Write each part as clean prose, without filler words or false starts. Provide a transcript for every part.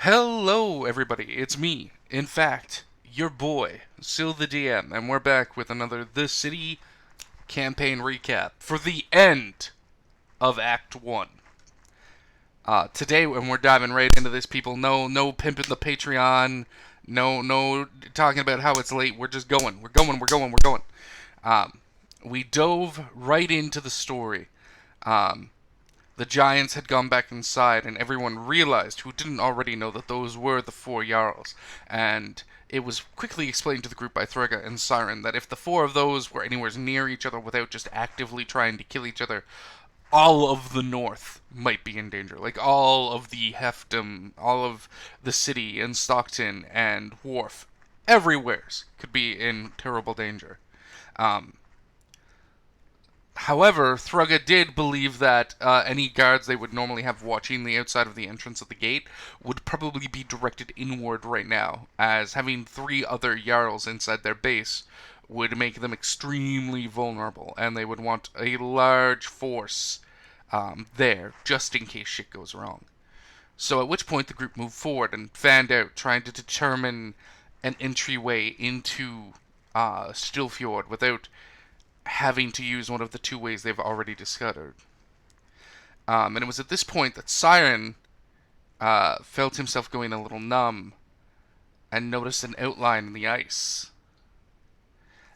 Hello, everybody. It's me. In fact, your boy, Sil the DM, and we're back with another The City campaign recap for the end of Act 1. Today, when we're diving right into this, people, no pimping the Patreon, no talking about how it's late. We're just going. We're going. Um, we dove right into the story. Um, The giants had gone back inside, and everyone realized, who didn't already know, that those were the four Jarls. And it was quickly explained to the group by Thregga and Siren that if the four of those were anywhere near each other without just actively trying to kill each other, all of the north might be in danger. Like all of the Hefdom, all of the city and Stockton and Wharf, everywheres could be in terrible danger. Um, However, Thrugga did believe that any guards they would normally have watching the outside of the entrance of the gate would probably be directed inward right now, as having three other Jarls inside their base would make them extremely vulnerable, and they would want a large force there, just in case shit goes wrong. So at which point the group moved forward and fanned out, trying to determine an entryway into Stillfjord without having to use one of the two ways they've already discovered. And it was at this point that Siren felt himself going a little numb and noticed an outline in the ice.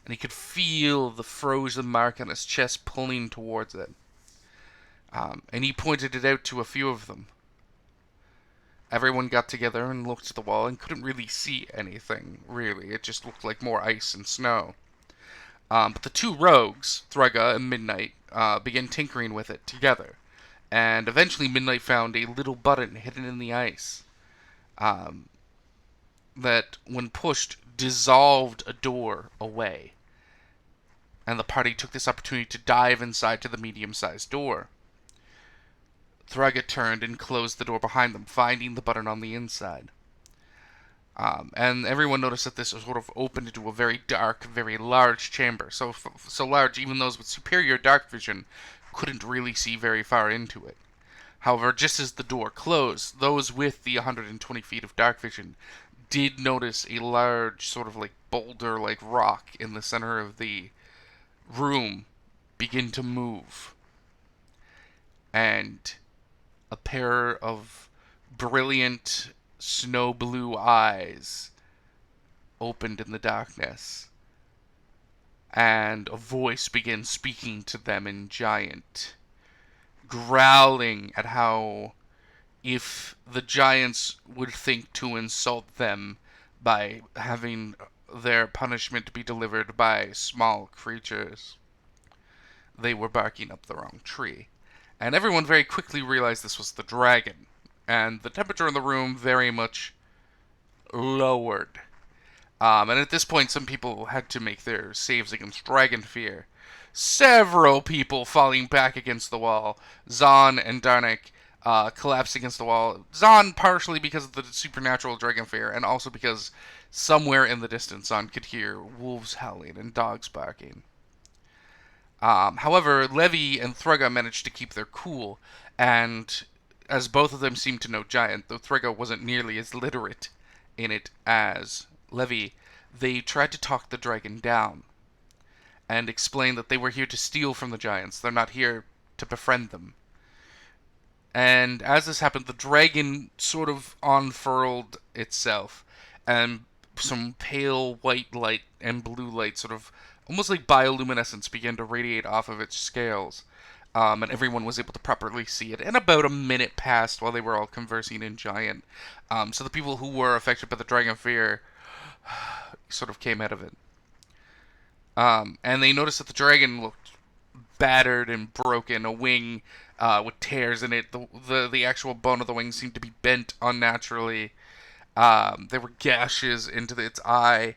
And he could feel the frozen mark on his chest pulling towards it. And he pointed it out to a few of them. Everyone got together and looked at the wall and couldn't really see anything, really. It just looked like more ice and snow. But the two rogues, Thregga and Midnight, began tinkering with it together. And eventually Midnight found a little button hidden in the ice um, that, when pushed, dissolved a door away. And the party took this opportunity to dive inside to the medium-sized door. Thregga turned and closed the door behind them, finding the button on the inside. And everyone noticed that this was sort of opened into a very dark, very large chamber. So large, even those with superior dark vision couldn't really see very far into it. However, just as the door closed, those with the 120 feet of dark vision did notice a large, sort of like boulder-like rock in the center of the room begin to move. And a pair of brilliant snow blue eyes opened in the darkness, and a voice began speaking to them in giant, growling at how if the giants would think to insult them by having their punishment be delivered by small creatures, they were barking up the wrong tree. And everyone very quickly realized this was the dragon, and the temperature in the room very much lowered. And at this point, some people had to make their saves against dragon fear. Several people falling back against the wall. Zahn and Darnik collapsed against the wall. Zahn partially because of the supernatural dragon fear, and also because somewhere in the distance Zahn could hear wolves howling and dogs barking. However, Levi and Thregga managed to keep their cool, and as both of them seemed to know Giant, though Thregga wasn't nearly as literate in it as Levi, they tried to talk the dragon down and explain that they were here to steal from the giants. They're not here to befriend them. And as this happened, the dragon sort of unfurled itself, and some pale white light and blue light, sort of almost like bioluminescence, began to radiate off of its scales. And everyone was able to properly see it. And about a minute passed while they were all conversing in giant. So the people who were affected by the dragon fear sort of came out of it. And they noticed that the dragon looked battered and broken. A wing with tears in it. The actual bone of the wing seemed to be bent unnaturally. There were gashes into its eye,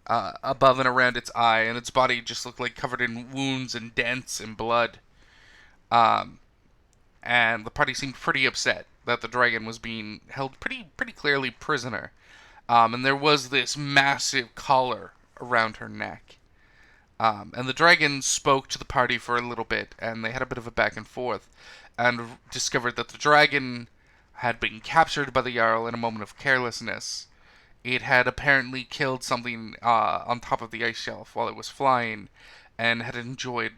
above and around its eye, and its body just looked like covered in wounds and dents and blood. Um, and the party seemed pretty upset that the dragon was being held pretty clearly prisoner. And there was this massive collar around her neck. And the dragon spoke to the party for a little bit, and they had a bit of a back and forth, and discovered that the dragon had been captured by the Jarl in a moment of carelessness. It had apparently killed something on top of the ice shelf while it was flying, and had enjoyed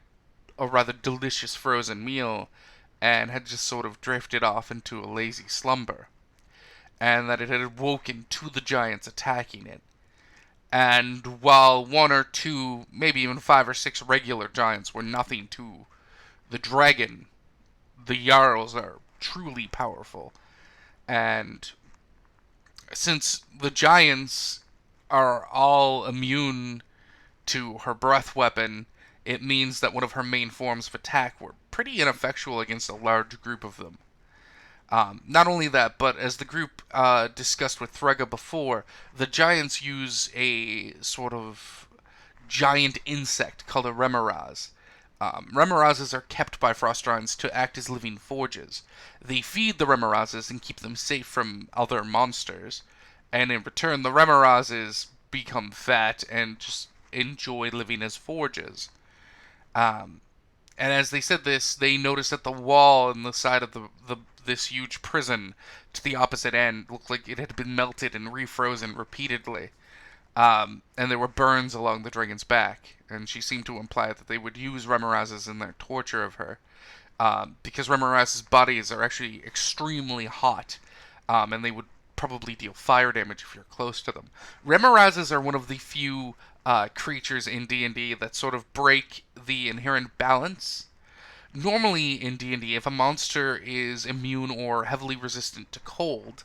a rather delicious frozen meal, and had just sort of drifted off into a lazy slumber, and that it had woken to the giants attacking it. And while one or two, maybe even 5 or 6 regular giants were nothing to the dragon, the Jarls are truly powerful. And since the giants are all immune to her breath weapon, it means that one of her main forms of attack were pretty ineffectual against a large group of them. Not only that, but as the group discussed with Threga before, the giants use a sort of giant insect called a remoraz. Remorazes are kept by frost giants to act as living forges. They feed the remorazes and keep them safe from other monsters, and in return, the remorazes become fat and just enjoy living as forges. Um, and as they said this, they noticed that the wall in the side of this huge prison to the opposite end looked like it had been melted and refrozen repeatedly. And there were burns along the dragon's back, and she seemed to imply that they would use remorazes in their torture of her, because remorazes' bodies are actually extremely hot, and they would probably deal fire damage if you're close to them. Remorazes are one of the few creatures in D&D that sort of break the inherent balance. Normally in D&D, if a monster is immune or heavily resistant to cold,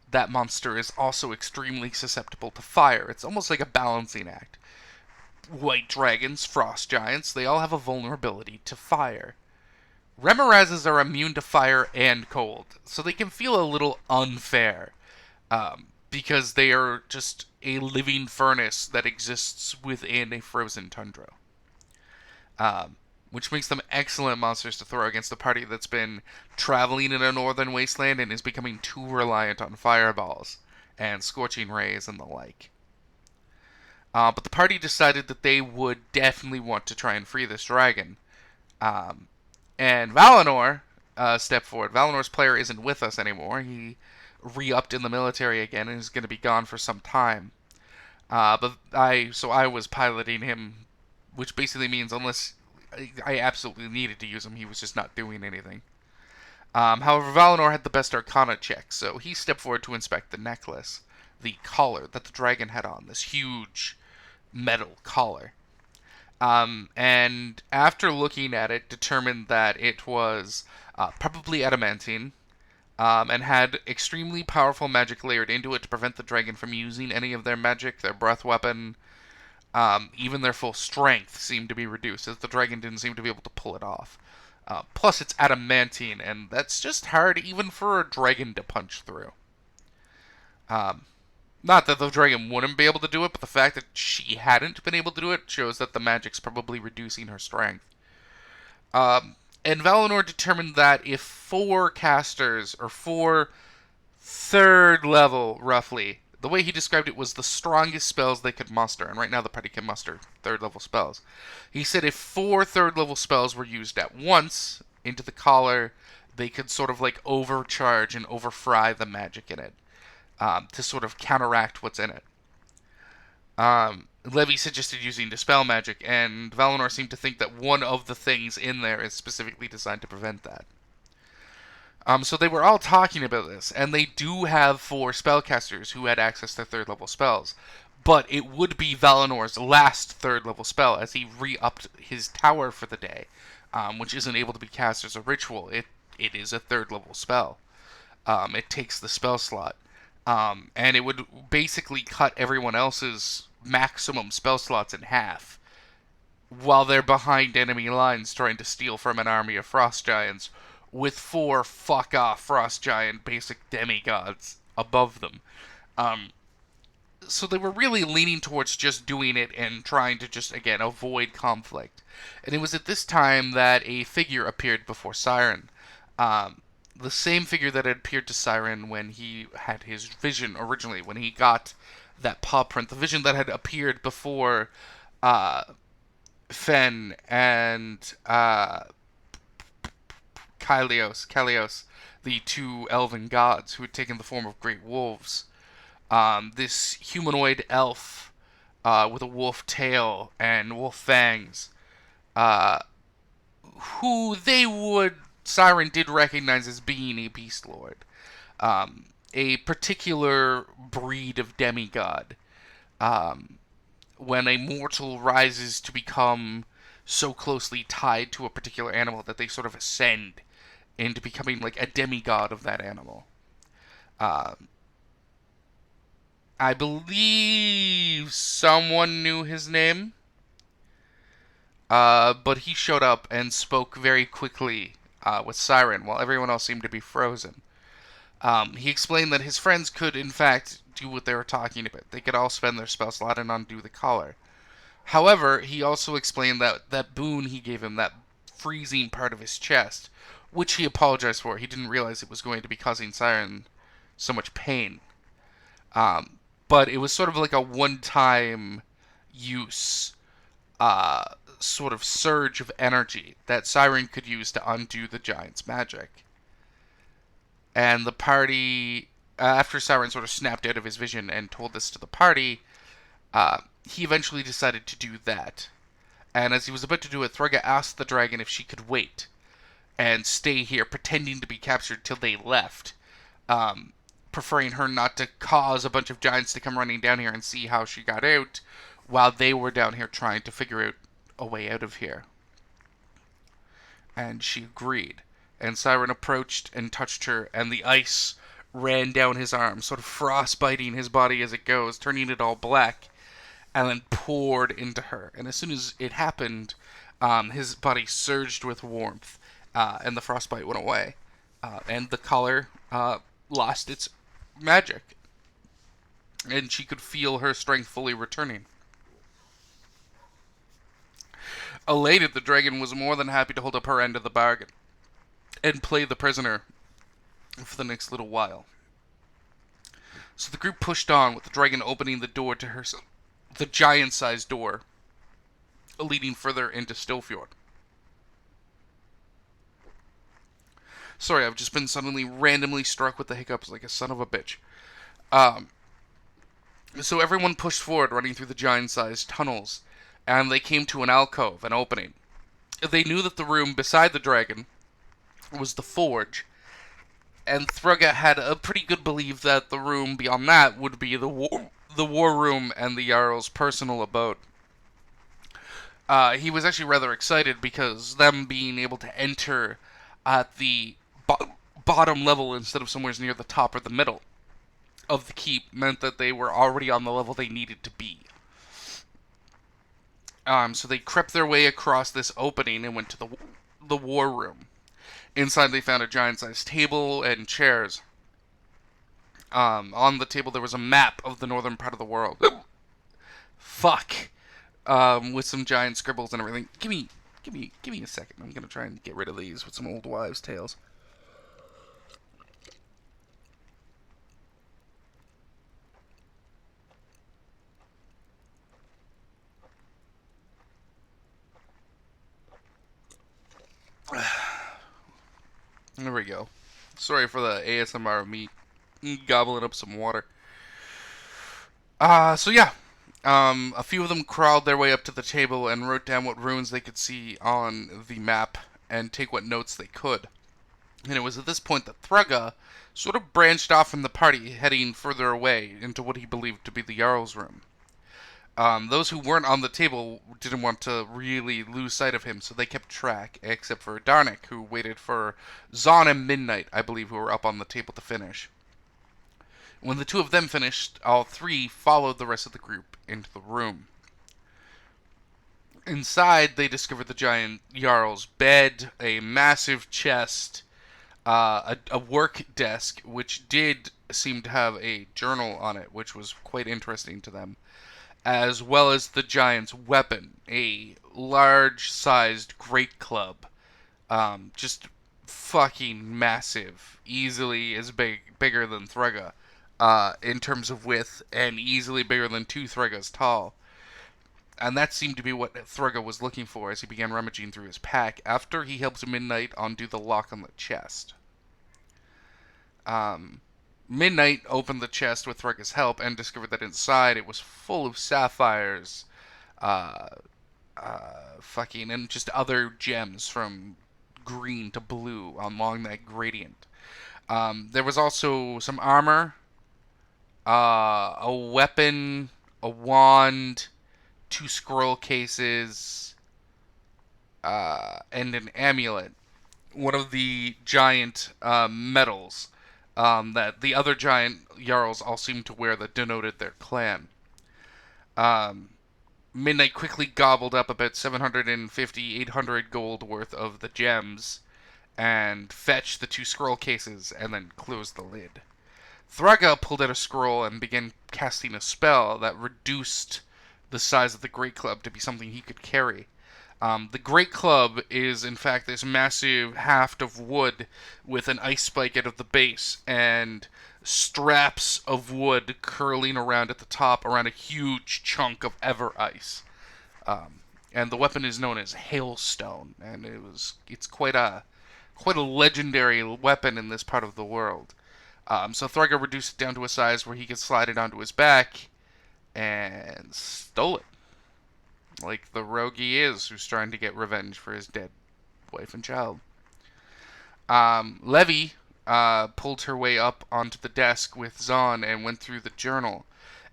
that monster is also extremely susceptible to fire. It's almost like a balancing act. White dragons, frost giants, they all have a vulnerability to fire. Remorazes are immune to fire and cold, so they can feel a little unfair, because they are just a living furnace that exists within a frozen tundra. Which makes them excellent monsters to throw against a party that's been traveling in a northern wasteland and is becoming too reliant on fireballs and scorching rays and the like. But the party decided that they would definitely want to try and free this dragon. And Valinor stepped forward. Valinor's player isn't with us anymore. He re-upped in the military again and is going to be gone for some time. But I was piloting him, which basically means unless I absolutely needed to use him, he was just not doing anything. However, Valinor had the best Arcana check, so he stepped forward to inspect the necklace, the collar that the dragon had on, this huge metal collar. And after looking at it, determined that it was probably adamantine, and had extremely powerful magic layered into it to prevent the dragon from using any of their magic, their breath weapon. Even their full strength seemed to be reduced, as the dragon didn't seem to be able to pull it off. Plus, it's adamantine, and that's just hard even for a dragon to punch through. Not that the dragon wouldn't be able to do it, but the fact that she hadn't been able to do it shows that the magic's probably reducing her strength. And Valinor determined that if 4 casters, or 4 third level, roughly, the way he described it was the strongest spells they could muster, and right now the party can muster 3rd level spells. He said if 4 3rd level spells were used at once into the collar, they could sort of like overcharge and overfry the magic in it, to sort of counteract what's in it. Levi suggested using Dispel Magic, and Valinor seemed to think that one of the things in there is specifically designed to prevent that. So they were all talking about this, and they do have 4 spellcasters who had access to 3rd level spells. But it would be Valinor's last 3rd level spell, as he re-upped his tower for the day, which isn't able to be cast as a ritual. It is a 3rd level spell. It takes the spell slot. And it would basically cut everyone else's maximum spell slots in half, while they're behind enemy lines trying to steal from an army of frost giants, with 4 fuck-off frost giant basic demigods above them. So they were really leaning towards just doing it and trying to just, again, avoid conflict. And it was at this time that a figure appeared before Siren. The same figure that had appeared to Siren when he had his vision originally, when he got that paw print. The vision that had appeared before Fen and Kalios, the two elven gods who had taken the form of great wolves. This humanoid elf with a wolf tail and wolf fangs, uh, who Siren did recognize as being a beast lord, a particular breed of demigod. Um, when a mortal rises to become so closely tied to a particular animal that they sort of ascend into becoming like a demigod of that animal. Um, I believe someone knew his name, but he showed up and spoke very quickly with Siren, while everyone else seemed to be frozen. He explained that his friends could, in fact, do what they were talking about. They could all spend their spell slot and undo the collar. However, he also explained that that boon he gave him, that freezing part of his chest, which he apologized for, he didn't realize it was going to be causing Siren so much pain. Um, but it was sort of like a one-time use, uh, sort of surge of energy that Siren could use to undo the giant's magic. And the party, after Siren sort of snapped out of his vision and told this to the party, he eventually decided to do that. And as he was about to do it, Thrugga asked the dragon if she could wait and stay here, pretending to be captured till they left, preferring her not to cause a bunch of giants to come running down here and see how she got out, while they were down here trying to figure out a way out of here. And she agreed. And Siren approached and touched her, and the ice ran down his arm, sort of frostbiting his body as it goes, turning it all black, and then poured into her. And as soon as it happened, his body surged with warmth, and the frostbite went away. And the collar lost its magic. And she could feel her strength fully returning. Elated, the dragon was more than happy to hold up her end of the bargain and play the prisoner for the next little while. So the group pushed on, with the dragon opening the door to her, the giant-sized door leading further into Stillfjord. Sorry, I've just been suddenly randomly struck with the hiccups like a son of a bitch. So everyone pushed forward, running through the giant-sized tunnels, and they came to an alcove, an opening. They knew that the room beside the dragon was the forge, and Thrugga had a pretty good belief that the room beyond that would be the war room and the Jarl's personal abode. He was actually rather excited because them being able to enter at the bottom level instead of somewhere near the top or the middle of the keep meant that they were already on the level they needed to be. So they crept their way across this opening and went to the war room. Inside they found a giant-sized table and chairs. On the table there was a map of the northern part of the world. Fuck. With some giant scribbles and everything. Give me a second. I'm gonna try and get rid of these with some old wives' tales. There we go. Sorry for the ASMR of me gobbling up some water. So yeah. A few of them crawled their way up to the table and wrote down what runes they could see on the map and take what notes they could. And it was at this point that Thrugga sort of branched off from the party, heading further away into what he believed to be the Jarl's room. Those who weren't on the table didn't want to really lose sight of him, so they kept track, except for Darnik, who waited for Zon and Midnight, I believe, who were up on the table to finish. When the two of them finished, all three followed the rest of the group into the room. Inside, they discovered the giant Jarl's bed, a massive chest, a work desk, which did seem to have a journal on it, which was quite interesting to them, as well as the giant's weapon, a large-sized great club, just fucking massive, easily as bigger than Thrugga, in terms of width, and easily bigger than 2 Thruggas tall. And that seemed to be what Thrugga was looking for as he began rummaging through his pack after he helped Midnight undo the lock on the chest. Um, Midnight opened the chest with Threga's help and discovered that inside it was full of sapphires, uh, fucking, and just other gems from green to blue along that gradient. There was also some armor, a weapon, a wand, two scroll cases, and an amulet. One of the giant medals that the other giant jarls all seemed to wear that denoted their clan. Um, Midnight quickly gobbled up about 750, 800 gold worth of the gems and fetched the two scroll cases and then closed the lid. Thraga pulled out a scroll and began casting a spell that reduced the size of the Great Club to be something he could carry. The Great Club is, in fact, this massive haft of wood with an ice spike out of the base and straps of wood curling around at the top around a huge chunk of ever ice. And the weapon is known as Hailstone, and it's quite a legendary weapon in this part of the world. So Thraga reduced it down to a size where he could slide it onto his back and stole it. Like the rogue he is, who's trying to get revenge for his dead wife and child. Levi pulled her way up onto the desk with Zahn and went through the journal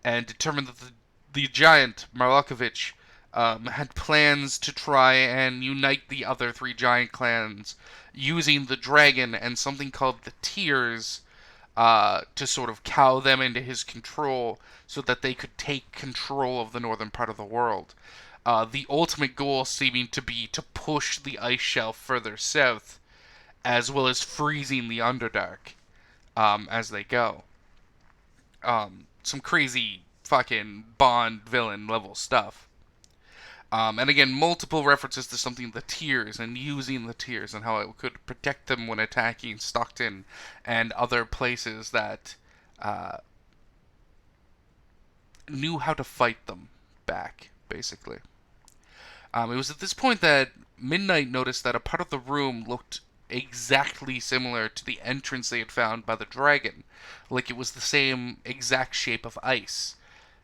and determined that the giant, Marlokovich, had plans to try and unite the other three giant clans using the dragon and something called the Tears to sort of cow them into his control so that they could take control of the northern part of the world. The ultimate goal seeming to be to push the ice shelf further south, as well as freezing the Underdark as they go. Some crazy fucking Bond villain level stuff. And again, multiple references to something the Tears and using the Tears and how it could protect them when attacking Stockton and other places that knew how to fight them back, basically. It was at this point that Midnight noticed that a part of the room looked exactly similar to the entrance they had found by the dragon, like it was the same exact shape of ice.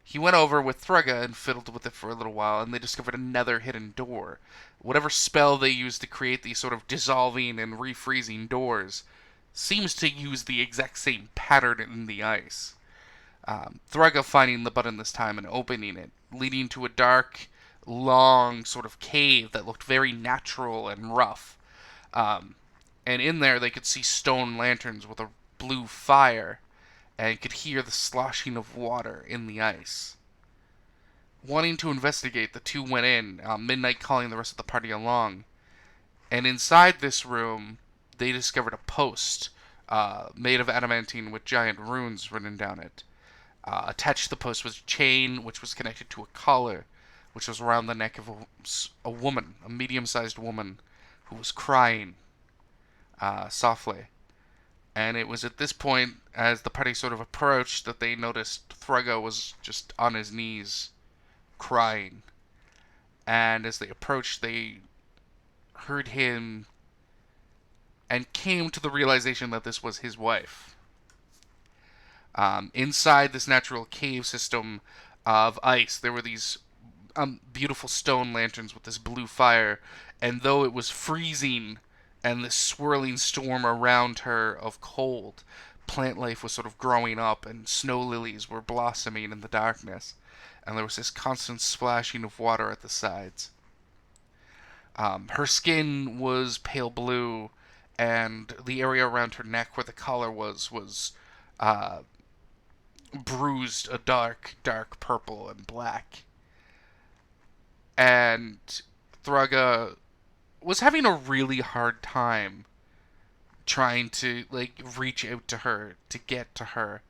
He went over with Thraga and fiddled with it for a little while, and they discovered another hidden door. Whatever spell they used to create these sort of dissolving and refreezing doors seems to use the exact same pattern in the ice. Thraga finding the button this time and opening it, leading to a dark, long sort of cave that looked very natural and rough. And in there they could see stone lanterns with a blue fire and could hear the sloshing of water in the ice. Wanting to investigate, the two went in, Midnight calling the rest of the party along. And inside this room, they discovered a post made of adamantine with giant runes written down it. Attached to the post was a chain, which was connected to a collar, which was around the neck of a woman, a medium-sized woman, who was crying softly. And it was at this point, as the party sort of approached, that they noticed Thraga was just on his knees, crying. And as they approached, they heard him and came to the realization that this was his wife. Inside this natural cave system of ice, there were these beautiful stone lanterns with this blue fire, and though it was freezing and this swirling storm around her of cold, plant life was sort of growing up, and snow lilies were blossoming in the darkness, and there was this constant splashing of water at the sides. Her skin was pale blue, and the area around her neck where the collar was bruised a dark, dark purple and black. And Thraga was having a really hard time trying to reach out to her to get to her.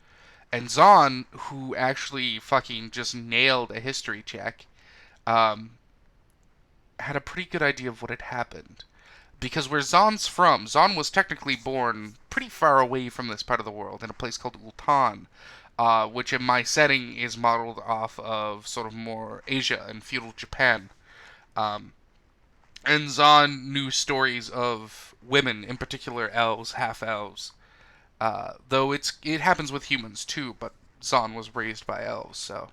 And Zahn, who actually fucking just nailed a history check, had a pretty good idea of what had happened. Because where Zahn's from, Zahn was technically born pretty far away from this part of the world, in a place called Ultan, which in my setting is modeled off of sort of more Asia and feudal Japan. And Zahn knew stories of women, in particular elves, half-elves, Though it happens with humans too, but Zahn was raised by elves, so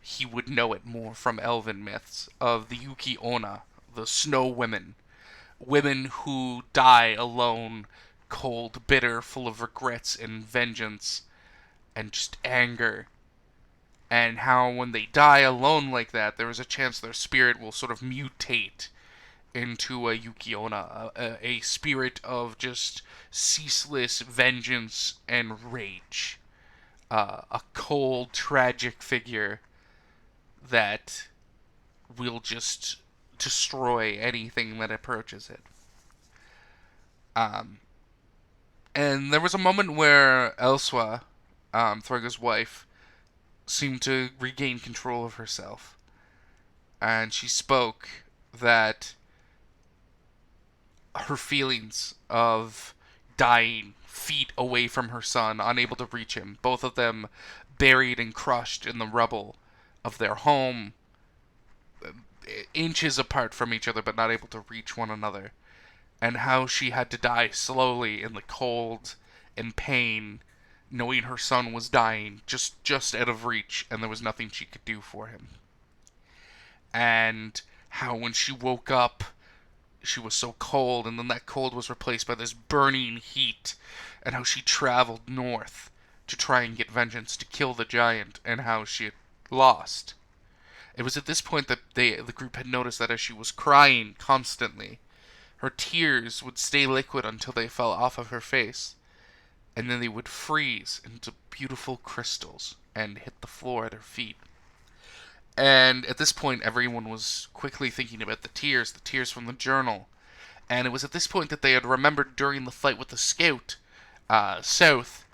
he would know it more from elven myths of the Yuki Onna, the snow women. Women who die alone, cold, bitter, full of regrets and vengeance and just anger. And how when they die alone like that, there is a chance their spirit will sort of mutate into a Yuki-onna, a spirit of just ceaseless vengeance and rage. A cold, tragic figure that will just destroy anything that approaches it. Um, and there was a moment where Elswa, Thorga's wife, seemed to regain control of herself. And she spoke that her feelings of dying feet away from her son, unable to reach him, both of them buried and crushed in the rubble of their home, inches apart from each other but not able to reach one another, and how she had to die slowly in the cold and pain, knowing her son was dying, just out of reach, and there was nothing she could do for him. And how when she woke up, she was so cold, and then that cold was replaced by this burning heat, and how she traveled north to try and get vengeance to kill the giant, and how she had lost. It was at this point that the group had noticed that as she was crying constantly, her tears would stay liquid until they fell off of her face, and then they would freeze into beautiful crystals and hit the floor at her feet. And at this point, everyone was quickly thinking about the tears from the journal. And it was at this point that they had remembered during the fight with the scout, South,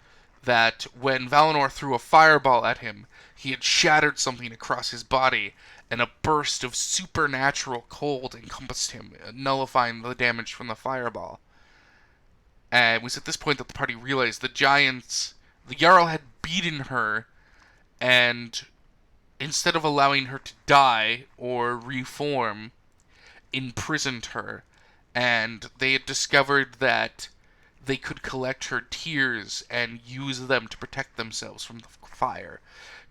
that when Valinor threw a fireball at him, he had shattered something across his body, and a burst of supernatural cold encompassed him, nullifying the damage from the fireball. And it was at this point that the party realized the Jarl had beaten her, and instead of allowing her to die or reform, imprisoned her. And they had discovered that they could collect her tears and use them to protect themselves from the fire,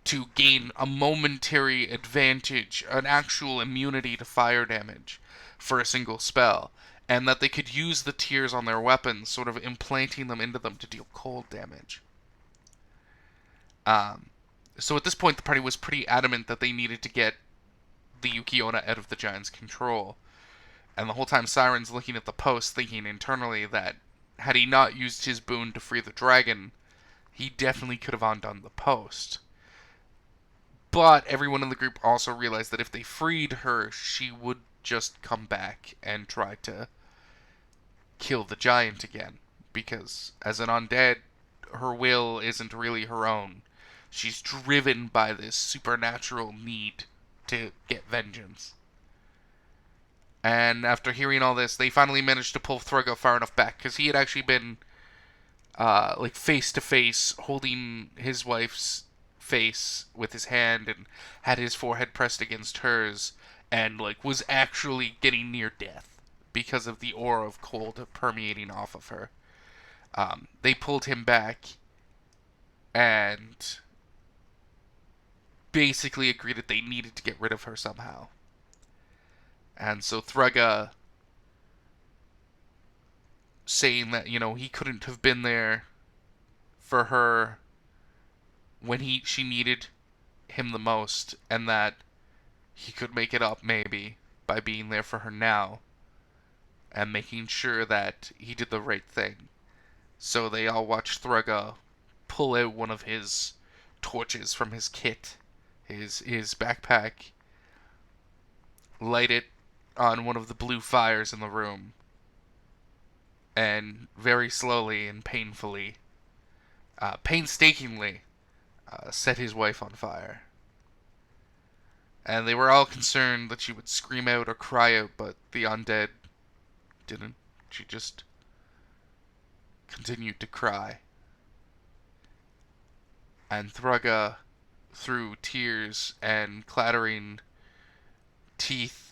to gain a momentary advantage, an actual immunity to fire damage for a single spell, and that they could use the tears on their weapons, sort of implanting them into them to deal cold damage. So at this point, the party was pretty adamant that they needed to get the Yuki-onna out of the giant's control. And the whole time Siren's looking at the post, thinking internally that had he not used his boon to free the dragon, he definitely could have undone the post. But everyone in the group also realized that if they freed her, she would just come back and try to kill the giant again. Because as an undead, her will isn't really her own. She's driven by this supernatural need to get vengeance. And after hearing all this, they finally managed to pull Throgo far enough back, because he had actually been, face to face, holding his wife's face with his hand, and had his forehead pressed against hers, and, was actually getting near death, because of the aura of cold permeating off of her. They pulled him back, and basically agreed that they needed to get rid of her somehow. And so Threga, saying that, he couldn't have been there for her when she needed him the most, and that he could make it up maybe by being there for her now and making sure that he did the right thing. So they all watched Threga pull out one of his torches from his kit, his backpack, light it on one of the blue fires in the room, and very slowly and painfully, painstakingly, set his wife on fire. And they were all concerned that she would scream out or cry out, but the undead didn't. She just continued to cry. And Thruga, through tears and clattering teeth,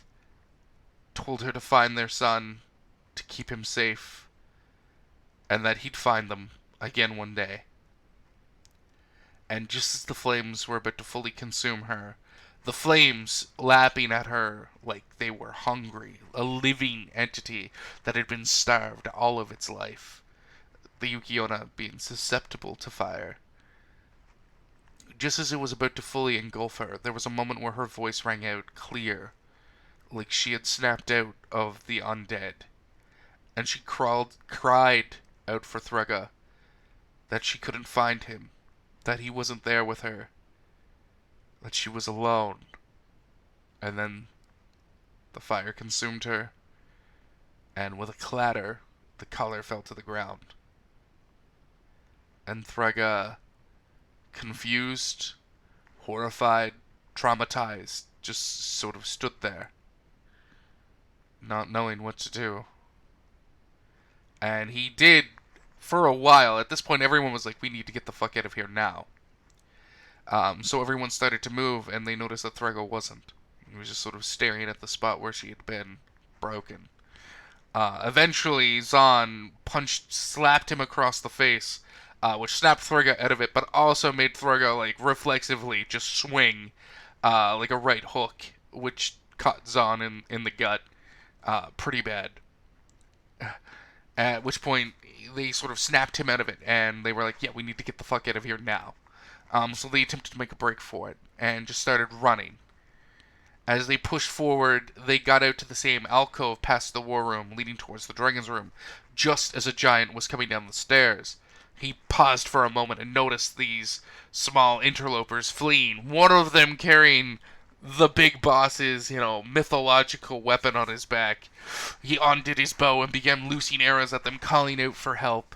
told her to find their son, to keep him safe, and that he'd find them again one day. And just as the flames were about to fully consume her, the flames lapping at her like they were hungry, a living entity that had been starved all of its life, the Yukiona being susceptible to fire. Just as it was about to fully engulf her, there was a moment where her voice rang out clear, like she had snapped out of the undead, and she cried out for Threga, that she couldn't find him, that he wasn't there with her, that she was alone. And then the fire consumed her, and with a clatter, the collar fell to the ground. And Threga, confused, horrified, traumatized, just sort of stood there, not knowing what to do. And he did for a while. At this point, everyone was like, we need to get the fuck out of here now. So everyone started to move, and they noticed that Thrego wasn't. He was just sort of staring at the spot where she had been broken. Eventually, Zahn slapped him across the face, which snapped Threga out of it, but also made Threga, like, reflexively just swing, like a right hook, which caught Zahn in the gut, pretty bad. At which point, they sort of snapped him out of it, and they were like, yeah, we need to get the fuck out of here now. So they attempted to make a break for it, and just started running. As they pushed forward, they got out to the same alcove past the war room, leading towards the dragon's room, just as a giant was coming down the stairs. He paused for a moment and noticed these small interlopers fleeing, one of them carrying the big boss's, mythological weapon on his back. He undid his bow and began loosing arrows at them, calling out for help.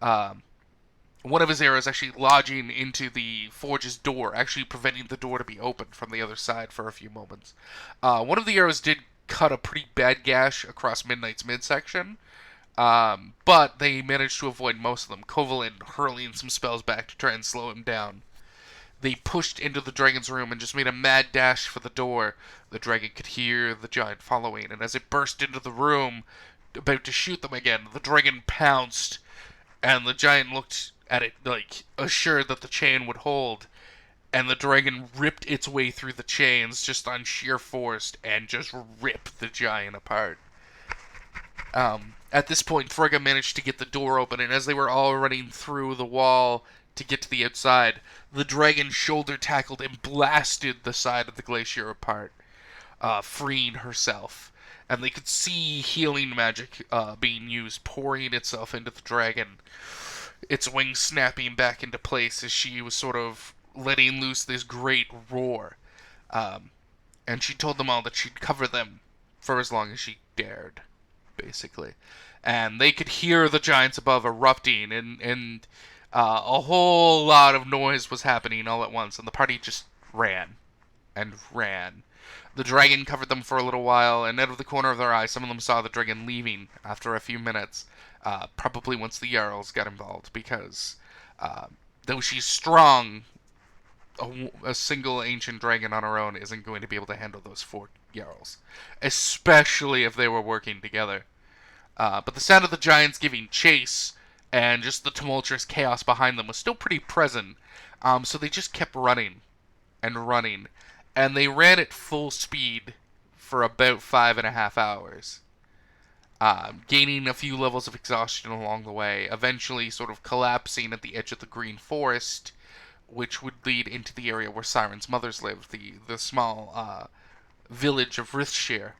One of his arrows actually lodging into the forge's door, actually preventing the door to be opened from the other side for a few moments. One of the arrows did cut a pretty bad gash across Midnight's midsection, but they managed to avoid most of them, Kovalin hurling some spells back to try and slow him down. They pushed into the dragon's room and just made a mad dash for the door. The dragon could hear the giant following, and as it burst into the room, about to shoot them again, the dragon pounced, and the giant looked at it, like, assured that the chain would hold, and the dragon ripped its way through the chains just on sheer force and just ripped the giant apart. At this point, Frigga managed to get the door open, and as they were all running through the wall to get to the outside, the dragon shoulder tackled and blasted the side of the glacier apart, freeing herself. And they could see healing magic being used, pouring itself into the dragon, its wings snapping back into place as she was sort of letting loose this great roar. And she told them all that she'd cover them for as long as she dared, basically. And they could hear the giants above erupting, and a whole lot of noise was happening all at once, and the party just ran and ran. The dragon covered them for a little while, and out of the corner of their eye, some of them saw the dragon leaving after a few minutes, probably once the Jarls got involved, because though she's strong, a single ancient dragon on her own isn't going to be able to handle those 4 Jarls, especially if they were working together. But the sound of the giants giving chase and just the tumultuous chaos behind them was still pretty present, so they just kept running and running, and they ran at full speed for about 5.5 hours, gaining a few levels of exhaustion along the way, eventually sort of collapsing at the edge of the green forest, which would lead into the area where Siren's mothers lived, the small village of Rithshire.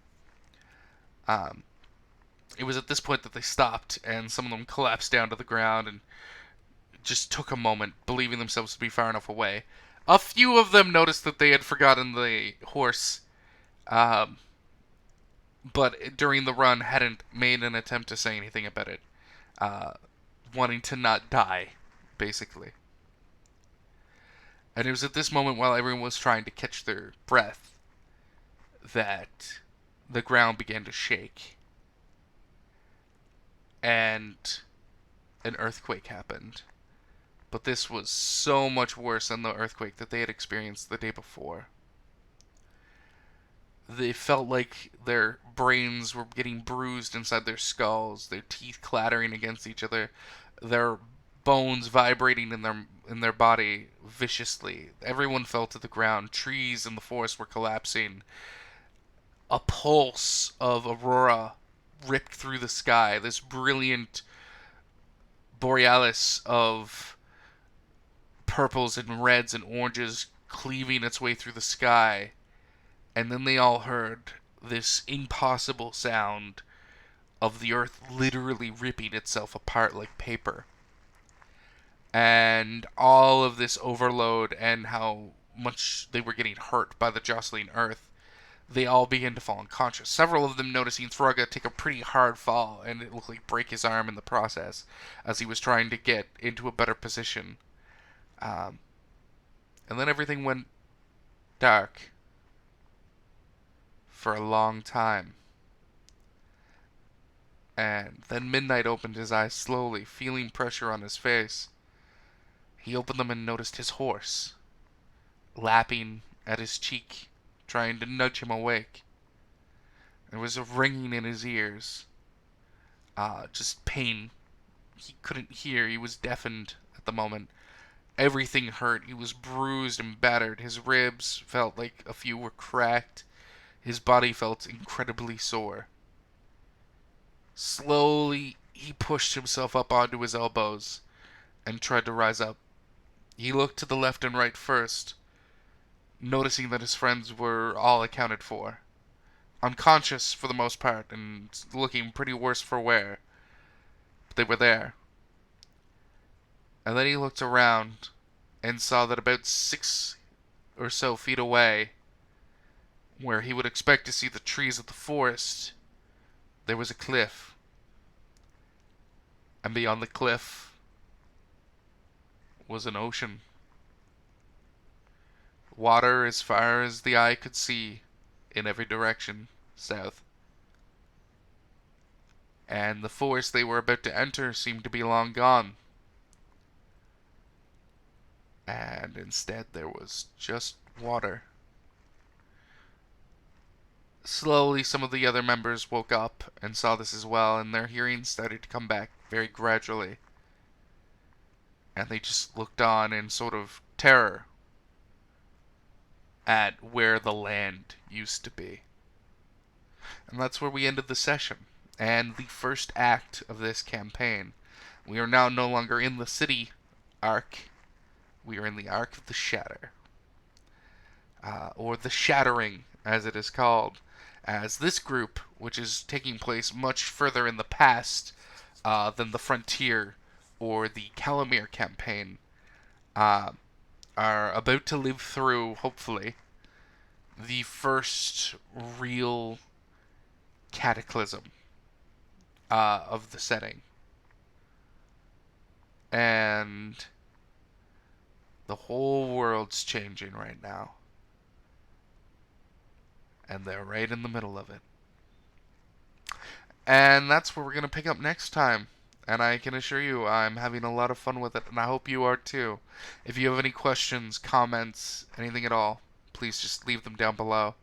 It was at this point that they stopped, and some of them collapsed down to the ground and just took a moment, believing themselves to be far enough away. A few of them noticed that they had forgotten the horse, but during the run hadn't made an attempt to say anything about it, wanting to not die, basically. And it was at this moment, while everyone was trying to catch their breath, that the ground began to shake, and an earthquake happened. But this was so much worse than the earthquake that they had experienced the day before. They felt like their brains were getting bruised inside their skulls, their teeth clattering against each other, their bones vibrating in their body viciously. Everyone fell to the ground. Trees in the forest were collapsing. A pulse of aurora ripped through the sky. This brilliant borealis of purples and reds and oranges cleaving its way through the sky. And then they all heard this impossible sound of the earth literally ripping itself apart like paper. And all of this overload and how much they were getting hurt by the jostling earth, they all began to fall unconscious. Several of them noticing Thruga take a pretty hard fall, and it looked like break his arm in the process as he was trying to get into a better position. Um, and then everything went dark for a long time. And then Midnight opened his eyes slowly, feeling pressure on his face. He opened them and noticed his horse, lapping at his cheek, trying to nudge him awake. There was a ringing in his ears. Just pain. He couldn't hear. He was deafened at the moment. Everything hurt. He was bruised and battered. His ribs felt like a few were cracked. His body felt incredibly sore. Slowly, he pushed himself up onto his elbows and tried to rise up. He looked to the left and right first, noticing that his friends were all accounted for. Unconscious for the most part, and looking pretty worse for wear. But they were there. And then he looked around and saw that about 6 or so feet away, where he would expect to see the trees of the forest, there was a cliff. And beyond the cliff was an ocean. Water as far as the eye could see in every direction south. And the forest they were about to enter seemed to be long gone. And instead there was just water. Slowly some of the other members woke up and saw this as well, and their hearing started to come back very gradually. And they just looked on in sort of terror at where the land used to be. And that's where we ended the session, and the first act of this campaign. We are now no longer in the city arc. We are in the arc of the Shatter. Or the Shattering, as it is called. As this group, which is taking place much further in the past than the Frontier or the Calamir campaign, are about to live through, hopefully, the first real cataclysm of the setting. And the whole world's changing right now. And they're right in the middle of it. And that's where we're going to pick up next time. And I can assure you I'm having a lot of fun with it, and I hope you are too. If you have any questions, comments, anything at all, please just leave them down below.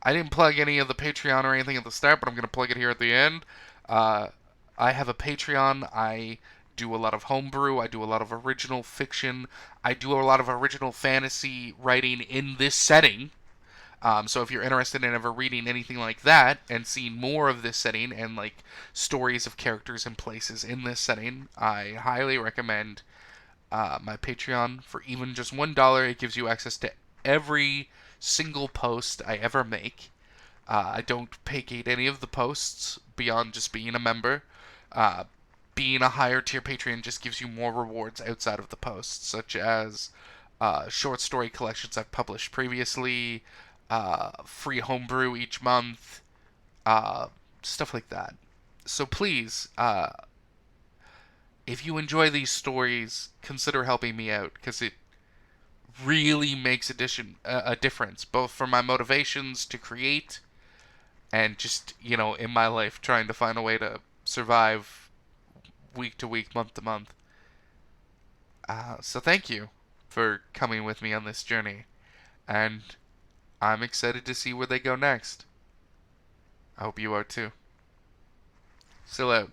I didn't plug any of the Patreon or anything at the start, but I'm going to plug it here at the end. I have a Patreon. I do a lot of homebrew. I do a lot of original fiction. I do a lot of original fantasy writing in this setting. So if you're interested in ever reading anything like that and seeing more of this setting and like stories of characters and places in this setting, I highly recommend my Patreon. For even just $1, it gives you access to every single post I ever make. I don't pay gate any of the posts beyond just being a member. Being a higher tier Patreon just gives you more rewards outside of the posts, such as short story collections I've published previously, free homebrew each month, stuff like that. So please, if you enjoy these stories, consider helping me out, because it really makes a difference, both for my motivations to create and just, in my life, trying to find a way to survive week to week, month to month. So thank you for coming with me on this journey, and I'm excited to see where they go next. I hope you are too. Still out.